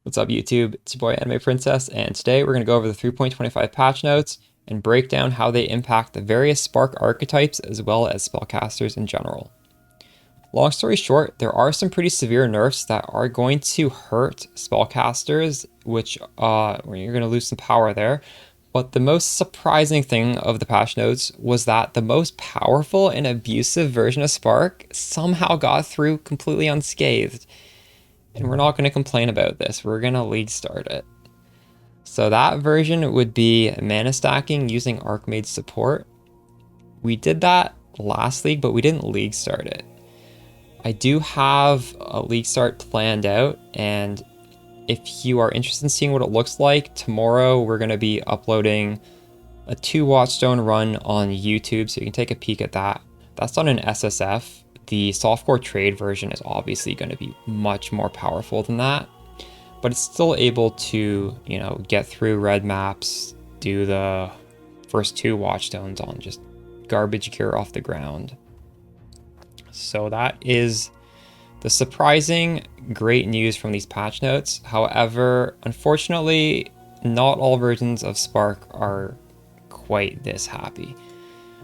What's up YouTube? It's your boy Anime Princess, and today we're going to go over the 3.25 patch notes and break down how they impact the various Spark archetypes as well as spellcasters in general. Long story short, there are some pretty severe nerfs that are going to hurt spellcasters, which you're going to lose some power there. But the most surprising thing of the patch notes was that the most powerful and abusive version of Spark somehow got through completely unscathed. And we're not going to complain about this. We're going to league start it. So that version would be mana stacking using ARCHMAGE support. We did that last league, but we didn't league start it. I do have a league start planned out, and if you are interested in seeing what it looks like, tomorrow we're going to be uploading a 2 Watchstone run on YouTube, so you can take a peek at that. That's done in SSF. The softcore trade version is obviously going to be much more powerful than that, but it's still able to, get through red maps, do the first 2 Watchstones on just garbage gear off the ground. So that is the surprising great news from these patch notes. However, unfortunately, not all versions of Spark are quite this happy.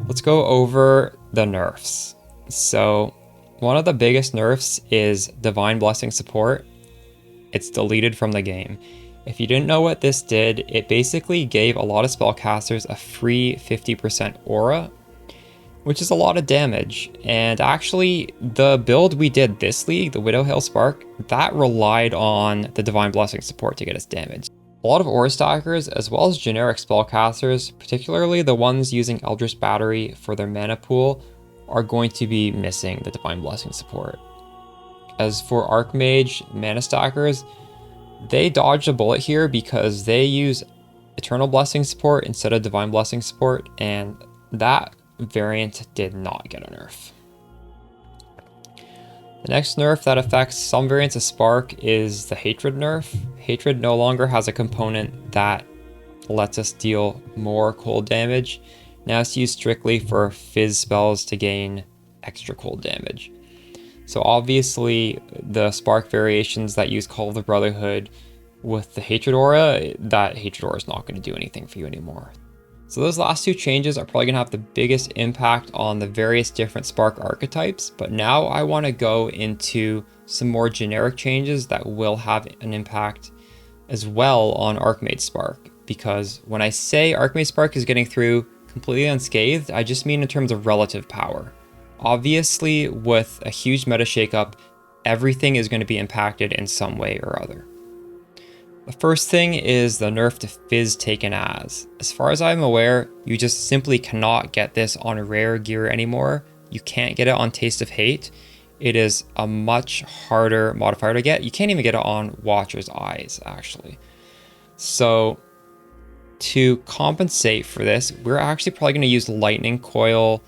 Let's go over the nerfs. So one of the biggest nerfs is Divine Blessing support. It's deleted from the game. If you didn't know what this did, it basically gave a lot of spellcasters a free 50% aura, which is a lot of damage. And actually, the build we did this league, the Widowhill Spark, that relied on the Divine Blessing support to get us damage. A lot of aura stackers, as well as generic spellcasters, particularly the ones using Eldritch Battery for their mana pool, are going to be missing the Divine Blessing support. As for Archmage mana stackers, they dodged a bullet here because they use Eternal Blessing support instead of Divine Blessing support, and that variant did not get a nerf. The next nerf that affects some variants of Spark is the Hatred nerf. Hatred no longer has a component that lets us deal more cold damage. Now it's used strictly for fizz spells to gain extra cold damage. So obviously the Spark variations that use Call of the Brotherhood with the Hatred aura, that Hatred aura is not going to do anything for you anymore. So those last 2 changes are probably going to have the biggest impact on the various different Spark archetypes, but now I want to go into some more generic changes that will have an impact as well on Archmage Spark, because when I say Archmage Spark is getting through completely unscathed, I just mean in terms of relative power. Obviously, with a huge meta shakeup, everything is going to be impacted in some way or other. The first thing is the nerf to Fizz Taken As. As far as I'm aware, you just simply cannot get this on rare gear anymore. You can't get it on Taste of Hate. It is a much harder modifier to get. You can't even get it on Watcher's Eyes, actually. So to compensate for this, we're actually probably going to use Lightning Coil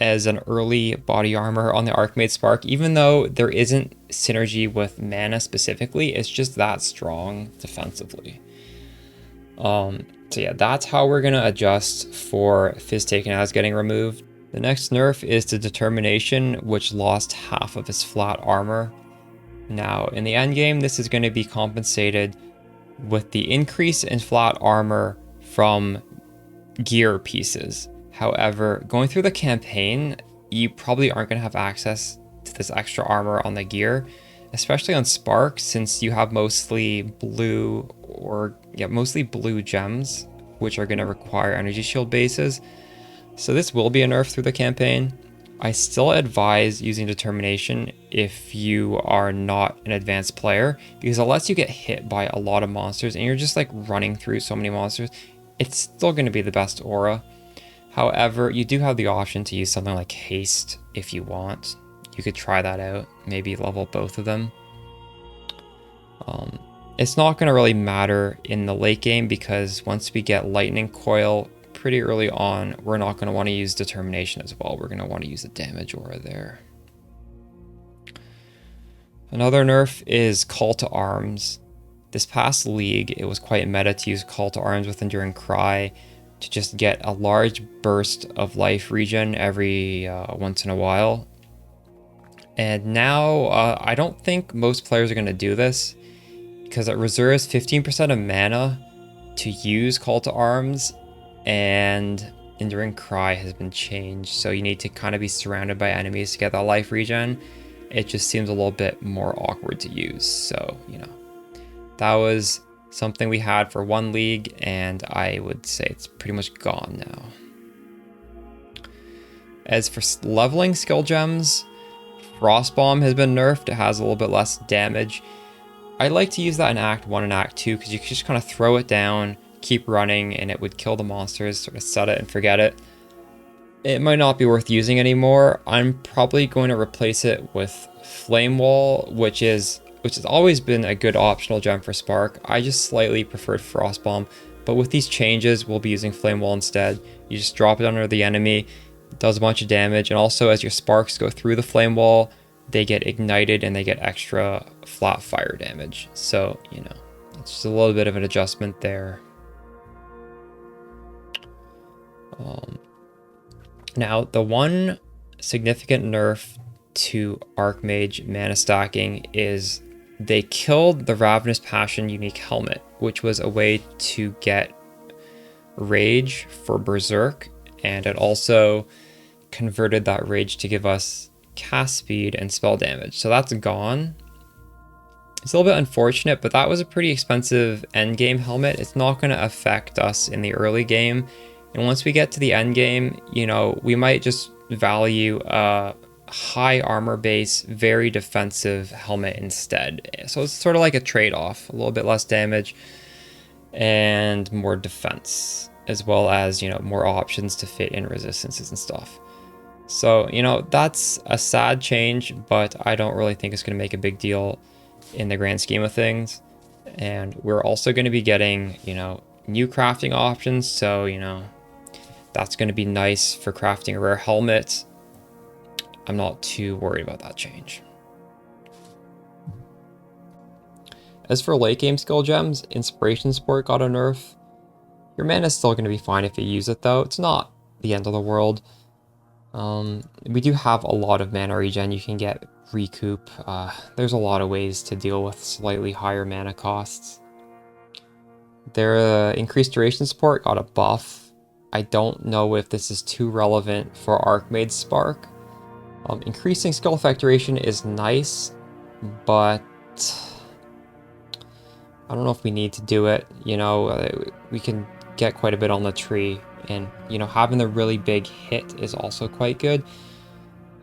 as an early body armor on the Archmage Spark, even though there isn't synergy with mana specifically. It's just that strong defensively. So yeah, that's how we're going to adjust for Fizz Taken As getting removed. The next nerf is to Determination, which lost half of its flat armor. Now, in the end game, this is going to be compensated with the increase in flat armor from gear pieces. However, going through the campaign, you probably aren't going to have access to this extra armor on the gear, especially on Spark, since you have mostly blue gems, which are going to require energy shield bases. So this will be a nerf through the campaign. I still advise using Determination if you are not an advanced player, because unless you get hit by a lot of monsters and you're just like running through so many monsters, it's still going to be the best aura. However, you do have the option to use something like Haste if you want. You could try that out, maybe level both of them. It's not going to really matter in the late game, because once we get Lightning Coil pretty early on, we're not going to want to use Determination as well. We're going to want to use the damage aura there. Another nerf is Call to Arms. This past league, it was quite meta to use Call to Arms with Enduring Cry to just get a large burst of life regen every once in a while. And now I don't think most players are going to do this. because it reserves 15% of mana to use Call to Arms, and Enduring Cry has been changed, so you need to kind of be surrounded by enemies to get that life regen. It just seems a little bit more awkward to use, so, you know. That was something we had for one league, and I would say it's pretty much gone now. As for leveling skill gems, Frost Bomb has been nerfed. It has a little bit less damage. I like to use that in Act 1 and Act 2 because you can just kind of throw it down, keep running, and it would kill the monsters, sort of set it and forget it. It might not be worth using anymore. I'm probably going to replace it with Flame Wall, which has always been a good optional gem for Spark. I just slightly preferred Frost Bomb, but with these changes, we'll be using Flame Wall instead. You just drop it under the enemy, it does a bunch of damage, and also as your sparks go through the Flame Wall, they get ignited and they get extra flat fire damage. So, you know, it's just a little bit of an adjustment there. Now, the one significant nerf to Archmage mana stacking is they killed the Ravenous Passion unique helmet, which was a way to get rage for Berserk, and it also converted that rage to give us cast speed and spell damage. So that's gone. It's a little bit unfortunate, but that was a pretty expensive end game helmet. It's not going to affect us in the early game. And once we get to the end game, you know, we might just value a high armor base, very defensive helmet instead. So it's sort of like a trade-off, a little bit less damage and more defense, as well as, you know, more options to fit in resistances and stuff. So, you know, that's a sad change, but I don't really think it's going to make a big deal in the grand scheme of things. And we're also going to be getting, you know, new crafting options. So, you know, that's going to be nice for crafting a rare helmet. I'm not too worried about that change. As for late game skill gems, Inspiration Sport got a nerf. Your mana is still going to be fine if you use it though. It's not the end of the world. We do have a lot of mana regen. You can get recoup. There's a lot of ways to deal with slightly higher mana costs. Their increased duration support got a buff. I don't know if this is too relevant for Archmage Spark. Increasing skill effect duration is nice, but I don't know if we need to do it. You know, we can get quite a bit on the tree, and, you know, having the really big hit is also quite good.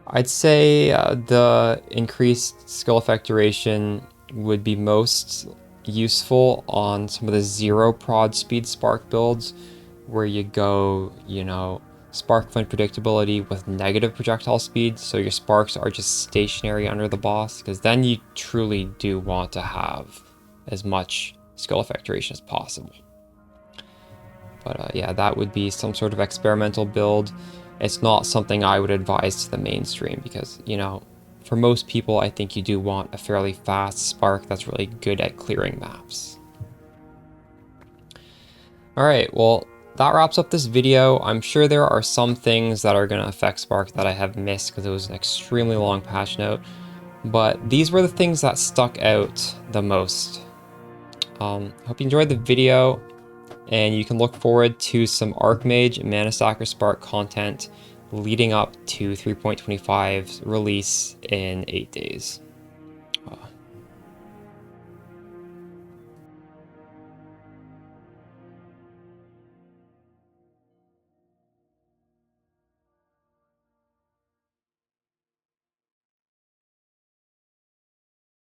I'd say the increased skill effect duration would be most useful on some of the 0 prod speed Spark builds, where you go, you know, Spark Flint predictability with negative projectile speed, so your sparks are just stationary under the boss, because then you truly do want to have as much skill effect duration as possible. But yeah, that would be some sort of experimental build. It's not something I would advise to the mainstream because, you know, for most people, I think you do want a fairly fast Spark that's really good at clearing maps. All right, well, that wraps up this video. I'm sure there are some things that are going to affect Spark that I have missed because it was an extremely long patch note, but these were the things that stuck out the most. Hope you enjoyed the video, and you can look forward to some Archmage Mana Stacker Spark content leading up to 3.25's release in 8 days.